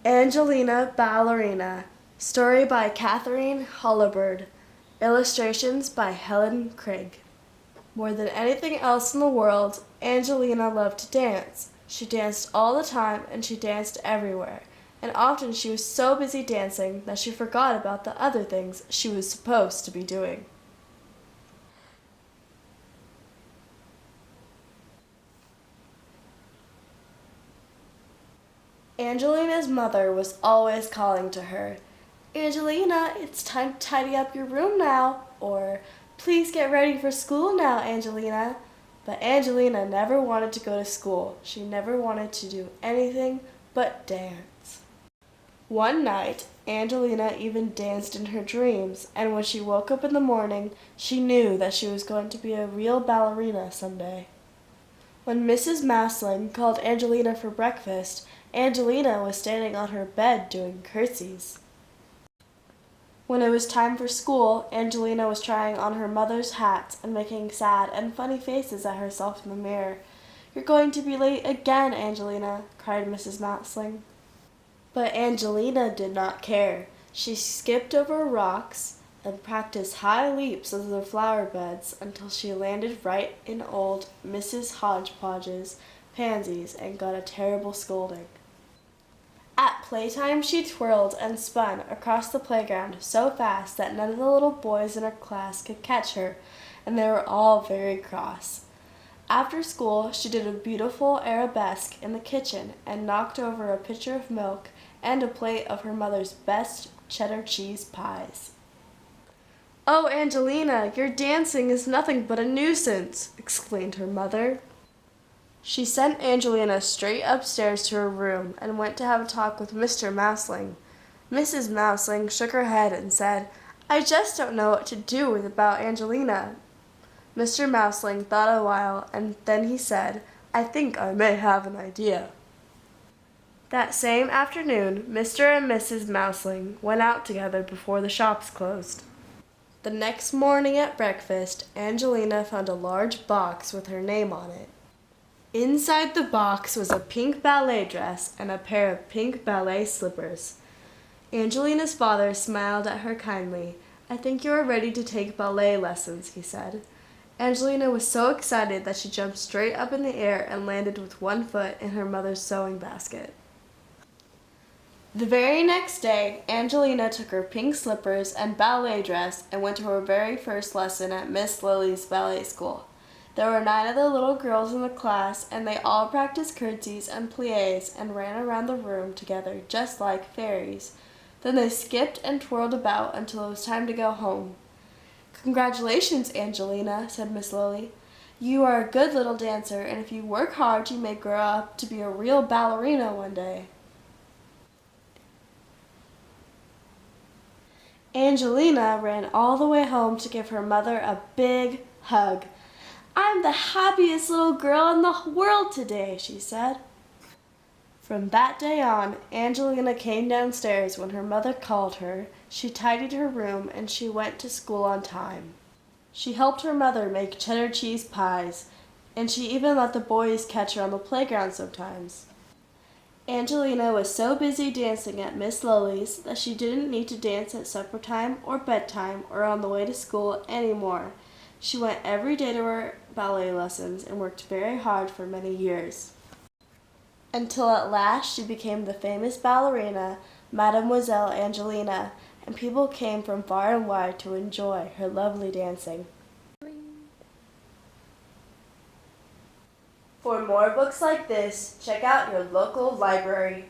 Angelina, Ballerina. Story by Katharine, Holabird. Illustrations by Helen Craig. More than anything else in the world, Angelina loved to dance. She danced all the time and she danced everywhere. And often she was so busy dancing that she forgot about the other things she was supposed to be doing. Angelina's mother was always calling to her, "Angelina, it's time to tidy up your room now," or "Please get ready for school now, Angelina." But Angelina never wanted to go to school. She never wanted to do anything but dance. One night, Angelina even danced in her dreams, and when she woke up in the morning, she knew that she was going to be a real ballerina someday. When Mrs. Mousling called Angelina for breakfast, Angelina was standing on her bed doing curtsies. When it was time for school, Angelina was trying on her mother's hats and making sad and funny faces at herself in the mirror. "You're going to be late again, Angelina," cried Mrs. Mousling. But Angelina did not care. She skipped over rocks and practiced high leaps over the flower beds until she landed right in old Mrs. Hodgepodge's pansies and got a terrible scolding. At playtime, she twirled and spun across the playground so fast that none of the little boys in her class could catch her, and they were all very cross. After school, she did a beautiful arabesque in the kitchen and knocked over a pitcher of milk and a plate of her mother's best cheddar cheese pies. "Oh, Angelina, your dancing is nothing but a nuisance," exclaimed her mother. She sent Angelina straight upstairs to her room and went to have a talk with Mr. Mousling. Mrs. Mousling shook her head and said, "I just don't know what to do about Angelina." Mr. Mousling thought a while, and then he said, "I think I may have an idea." That same afternoon, Mr. and Mrs. Mousling went out together before the shops closed. The next morning at breakfast, Angelina found a large box with her name on it. Inside the box was a pink ballet dress and a pair of pink ballet slippers. Angelina's father smiled at her kindly. "I think you are ready to take ballet lessons," he said. Angelina was so excited that she jumped straight up in the air and landed with one foot in her mother's sewing basket. The very next day, Angelina took her pink slippers and ballet dress and went to her very first lesson at Miss Lily's ballet school. There were 9 of the little girls in the class, and they all practiced curtsies and pliés and ran around the room together just like fairies. Then they skipped and twirled about until it was time to go home. "Congratulations, Angelina," said Miss Lily. "You are a good little dancer, and if you work hard, you may grow up to be a real ballerina one day." Angelina ran all the way home to give her mother a big hug. "I'm the happiest little girl in the world today," she said. From that day on, Angelina came downstairs when her mother called her. She tidied her room and she went to school on time. She helped her mother make cheddar cheese pies, and she even let the boys catch her on the playground sometimes. Angelina was so busy dancing at Miss Lily's that she didn't need to dance at supper time or bedtime or on the way to school anymore. She went every day to her ballet lessons and worked very hard for many years, until at last she became the famous ballerina, Mademoiselle Angelina, and people came from far and wide to enjoy her lovely dancing. For more books like this, check out your local library.